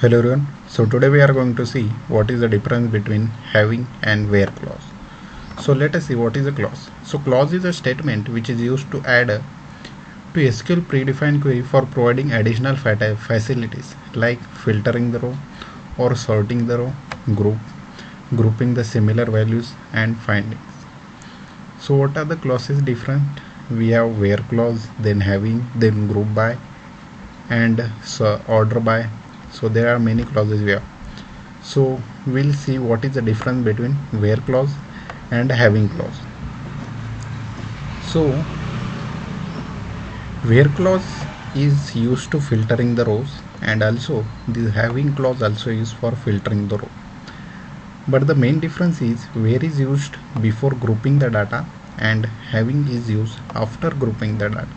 Hello everyone. So today we are going to see what is the difference between having and where clause. So let us see what is a clause. So clause is a statement which is used to add to SQL predefined query for providing additional facilities like filtering the row or sorting the row, grouping the similar values and findings. So what are the clauses different? We have where clause, then having, then group by, and order by. So there are many clauses we have. So we'll see what is the difference between where clause and having clause. So where clause is used to filtering the rows, and also the having clause also used for filtering the row. But the main difference is where is used before grouping the data and having is used after grouping the data.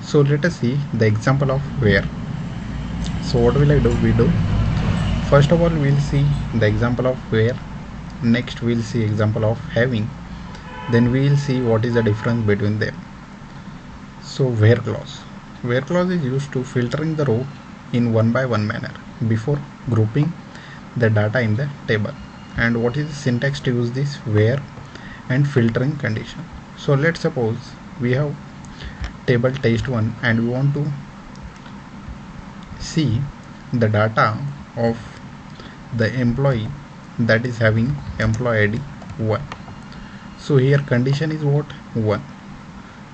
So let us see the example of where. So what will I do? First of all, we'll see the example of where. Next we'll see example of having. Then we'll see what is the difference between them. So where clause. Where clause is used to filtering the row in one by one manner before grouping the data in the table. And what is the syntax to use this where and filtering condition? So let's suppose we have table test1 and we want to see the data of the employee that is having employee ID 1. So here condition is what? 1.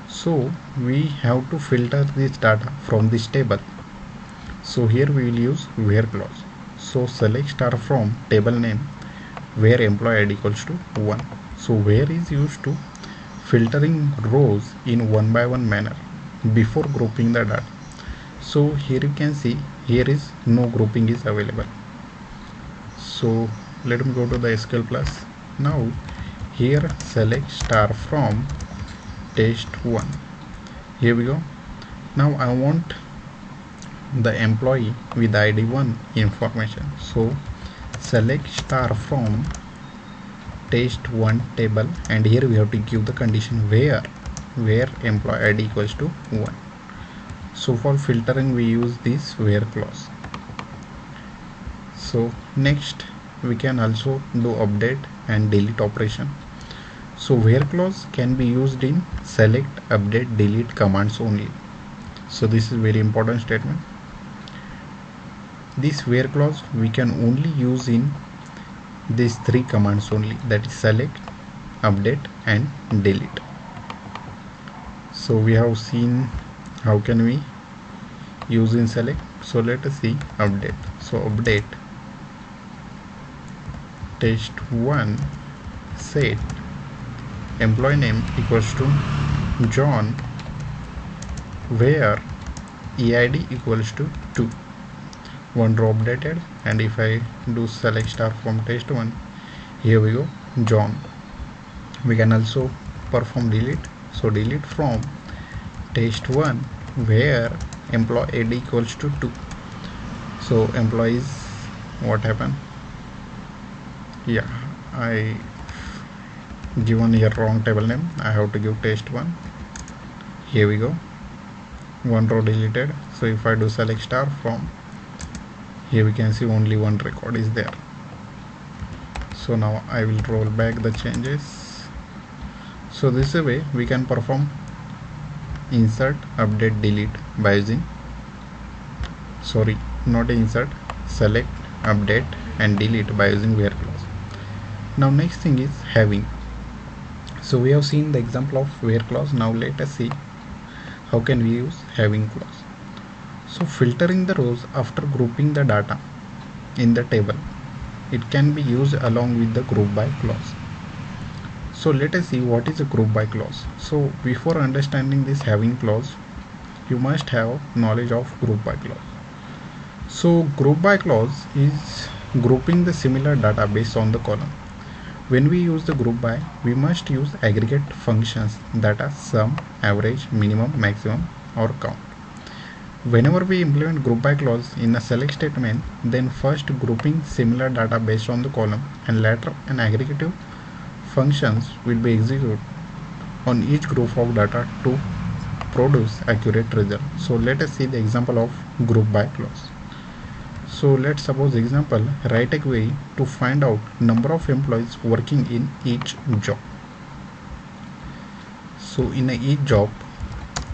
So we have to filter this data from this table. So here we will use where clause. So select star from table name where employee ID equals to 1. So where is used to filtering rows in one by one manner before grouping the data. So here you can see here is no grouping is available. So let me go to the SQL plus. Now here select star from test1. Here we go. Now I want the employee with ID 1 information. So select star from test1 table, and here we have to give the condition where employee ID equals to 1. So for filtering we use this where clause. So next we can also do update and delete operation. So where clause can be used in select, update, delete commands only. So this is very important statement. This where clause we can only use in these three commands only, that is select, update and delete. So we have seen how can we use in select. So let us see update. So update test1 set employee name equals to John where EID equals to 2. One row updated, and if I do select star from test1, here we go John. We can also perform delete. So delete from test1 where employee ID equals to 2. So employees, what happened? Yeah, I given here wrong table name. I have to give test1. Here we go, one row deleted. So if I do select star from, here we can see only one record is there. So now I will roll back the changes. So this is a way we can perform insert, update, delete by using select, update and delete by using where clause. Now next thing is having. So we have seen the example of where clause. Now let us see how can we use having clause. So filtering the rows after grouping the data in the table, it can be used along with the group by clause. So let us see what is a group by clause. So before understanding this having clause, you must have knowledge of group by clause. So group by clause is grouping the similar data based on the column. When we use the group by, we must use aggregate functions that are sum, average, minimum, maximum or count. Whenever we implement group by clause in a select statement, then first grouping similar data based on the column and later an aggregative functions will be executed on each group of data to produce accurate result. So let us see the example of group by clause. So let's suppose example, write a query to find out number of employees working in each job. So in each job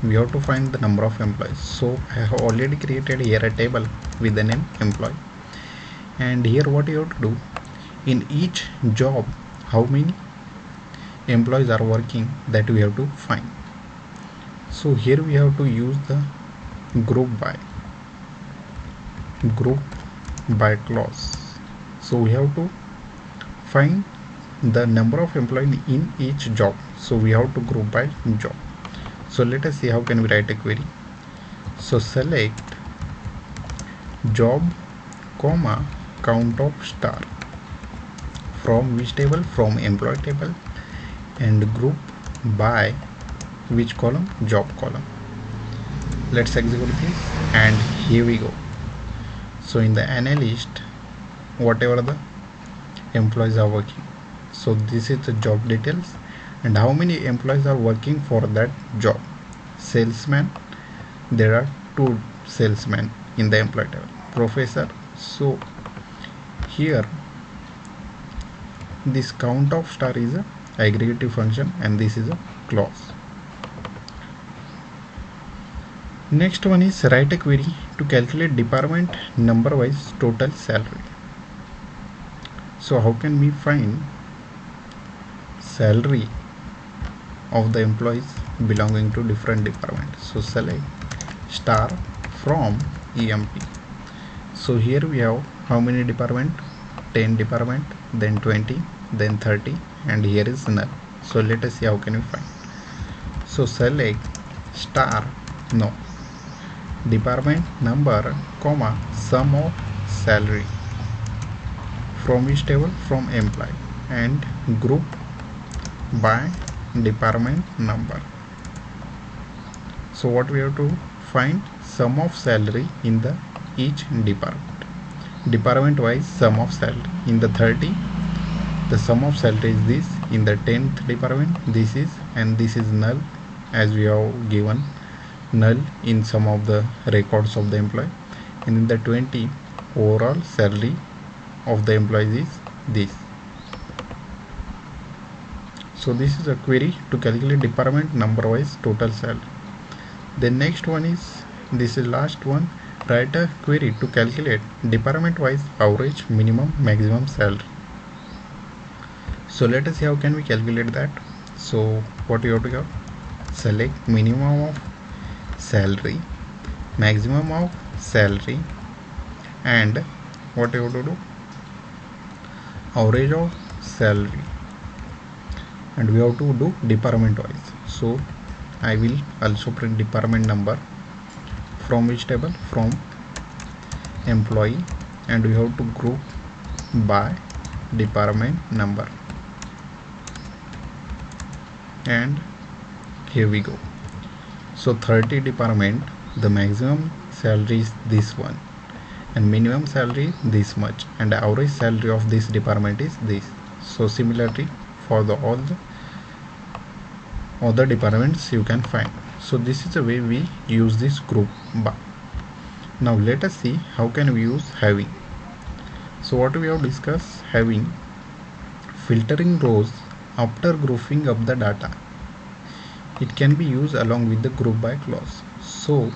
we have to find the number of employees. So I have already created here a table with the name employee, and here what you have to do, in each job how many employees are working, that we have to find. So here we have to use the group by clause. So we have to find the number of employees in each job, so we have to group by job. So let us see how can we write a query. So select job comma count of star from which table, from employee table, and group by which column, job column. Let's execute this, and here we go. So in the analyst, whatever the employees are working, so this is the job details and how many employees are working for that job. Salesman, there are 2 salesmen in the employee table. Professor, so here this count of star is a aggregative function and this is a clause. Next one is write a query to calculate department number wise total salary. So how can we find salary of the employees belonging to different departments? So select star from EMP. So here we have how many department, 10 department, then 20, then 30, and here is null. So let us see how can we find. So select star, no, department number comma sum of salary from which table, from employee, and group by department number. So what we have to find, sum of salary in the each department wise sum of salary. In the 30 the sum of salary is this, in the 10th department this is, and this is null as we have given null in some of the records of the employee, and in the 20 overall salary of the employees is this. So this is a query to calculate department number wise total salary. The next one is, this is last one, write a query to calculate department wise average minimum maximum salary. So let us see how can we calculate that. So what you have to do, select minimum of salary, maximum of salary, and what you have to do, average of salary, and we have to do department wise. So I will also print department number from which table, from employee, and we have to group by department number, and here we go. So 30 department, the maximum salary is this one and minimum salary this much, and the average salary of this department is this. So similarly for the all the other departments you can find. So this is the way we use this group by. Now let us see how can we use having. So what we have discussed, having, filtering rows after grouping up the data. It can be used along with the group by clause. So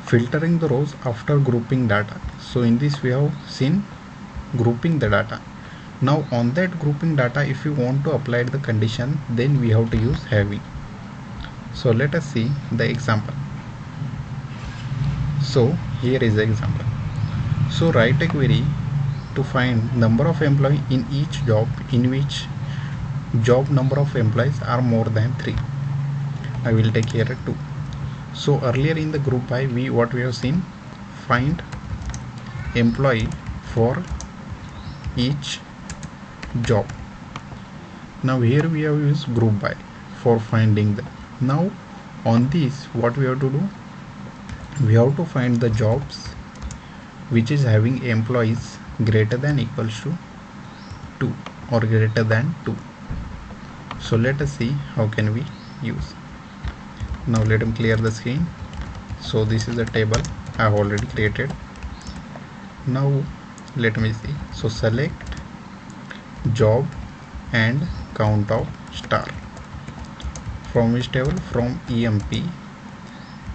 filtering the rows after grouping data. So in this we have seen grouping the data. Now on that grouping data, if you want to apply the condition, then we have to use having. So let us see the example. So here is the example. So write a query to find number of employees in each job in which job number of employees are more than 3. I will take here 2. So earlier in the group by what we have seen, find employee for each job. Now here we have used group by for finding the. Now on this what we have to do, we have to find the jobs which is having employees greater than equals to 2 or greater than 2. So let us see how can we use. Now let me clear the screen. So this is the table I have already created. Now let me see. So select job and count of star from which table? From EMP,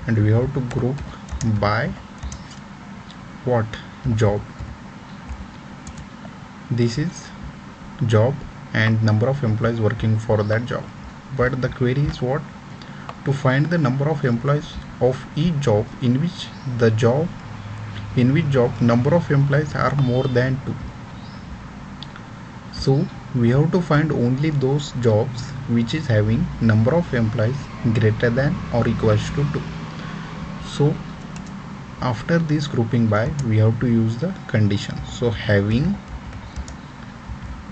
and we have to group by what? Job. This is job and number of employees working for that job, but the query is what? To find the number of employees of each job in which number of employees are more than 2. So we have to find only those jobs which is having number of employees greater than or equals to 2. So after this grouping by, we have to use the condition. So having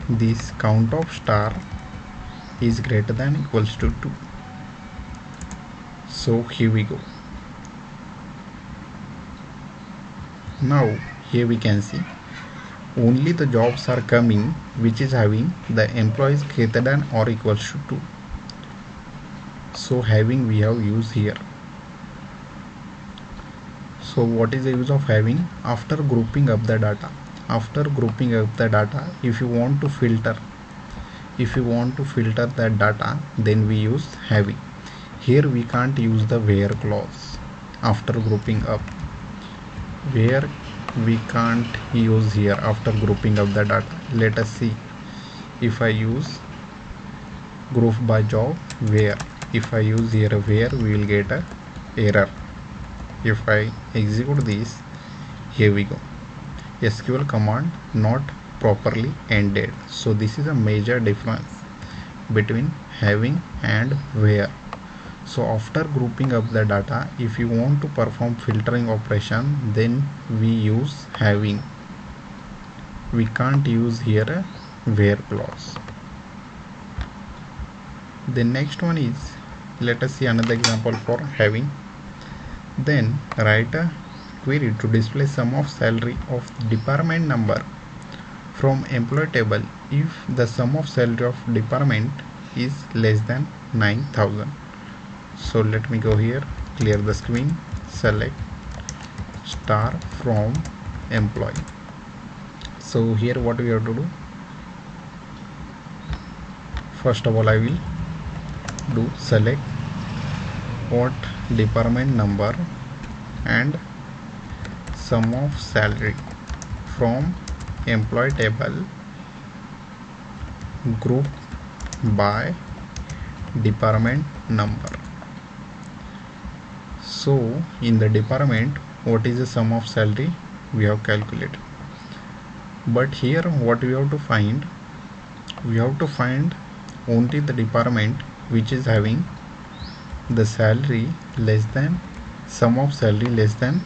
this count of star is greater than equals to 2. So here we go. Now here we can see only the jobs are coming which is having the employees greater than or equals to 2. So having we have used here. So what is the use of having? After grouping up the data, if you want to filter that data, then we use having. Here we can't use the where clause after grouping up. Where we can't use here after grouping up the data. Let us see. If I use group by job where, if I use here where, we will get a error. If I execute this, here we go. SQL command not properly ended. So this is a major difference between having and where. So after grouping up the data, if you want to perform filtering operation, then we use having. We can't use here a where clause. The next one is, let us see another example for having. Then write a query to display sum of salary of department number from employee table if the sum of salary of department is less than 9,000. So let me go here, clear the screen, select star from employee. So here what we have to do? First of all, I will do select what department number and sum of salary from employee table, group by department number. So in the department, what is the sum of salary? We have calculated. But here what we have to find? We have to find only the department which is having the salary less than, sum of salary less than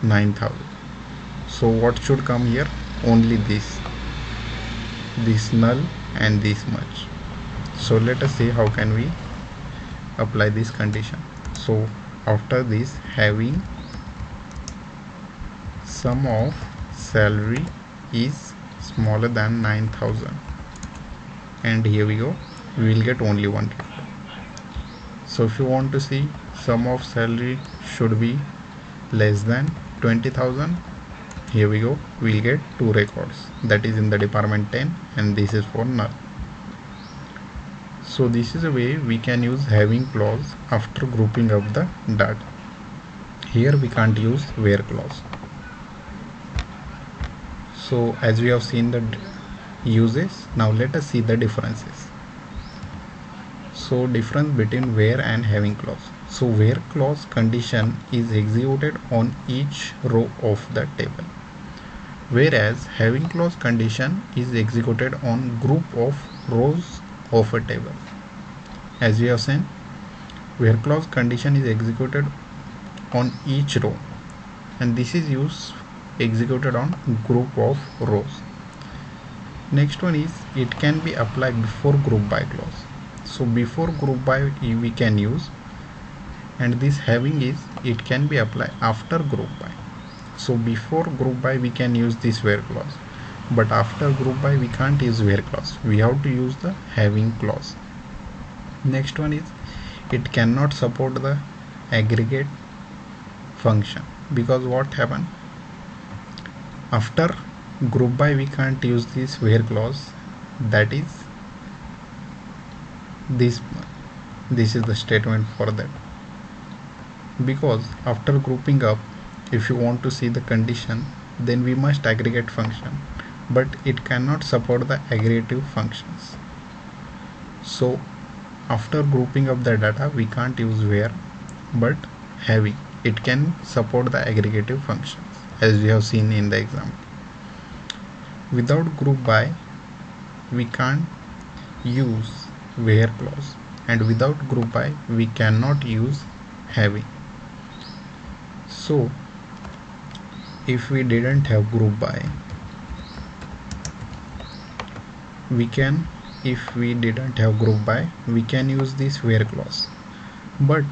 9,000. So what should come here? Only this null and this much. So let us see how can we apply this condition. So after this, having sum of salary is smaller than 9,000, and here we go, we will get only one record. So if you want to see sum of salary should be less than 20,000, here we go, we will get 2 records, that is in the department 10 and this is for null. So this is a way we can use having clause after grouping up the data. Here we can't use where clause. So as we have seen the uses, now let us see the differences. So difference between where and having clause. So where clause condition is executed on each row of the table, whereas having clause condition is executed on group of rows of a table. As we have seen, where clause condition is executed on each row, and this is executed on group of rows. Next one is, it can be applied before group by clause. So before group by we can use, and this having is, it can be applied after group by. So before group by we can use this where clause, but after group by we can't use where clause, we have to use the having clause. Next one is, it cannot support the aggregate function, because what happened, After group by we can't use this where clause, that is this is the statement for that, because after grouping up, if you want to see the condition, then we must aggregate function, but it cannot support the aggregative functions. So after grouping up the data we can't use where, but having it can support the aggregative functions as we have seen in the example. Without group by we can't use where clause, and without group by we cannot use having. So if we didn't have group by, we can use this where clause, but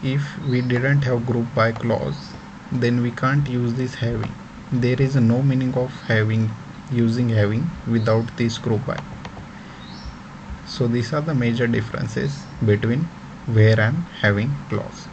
if we didn't have group by clause, then we can't use this having. There is no meaning of using having without this group by. So these are the major differences between where and having clause.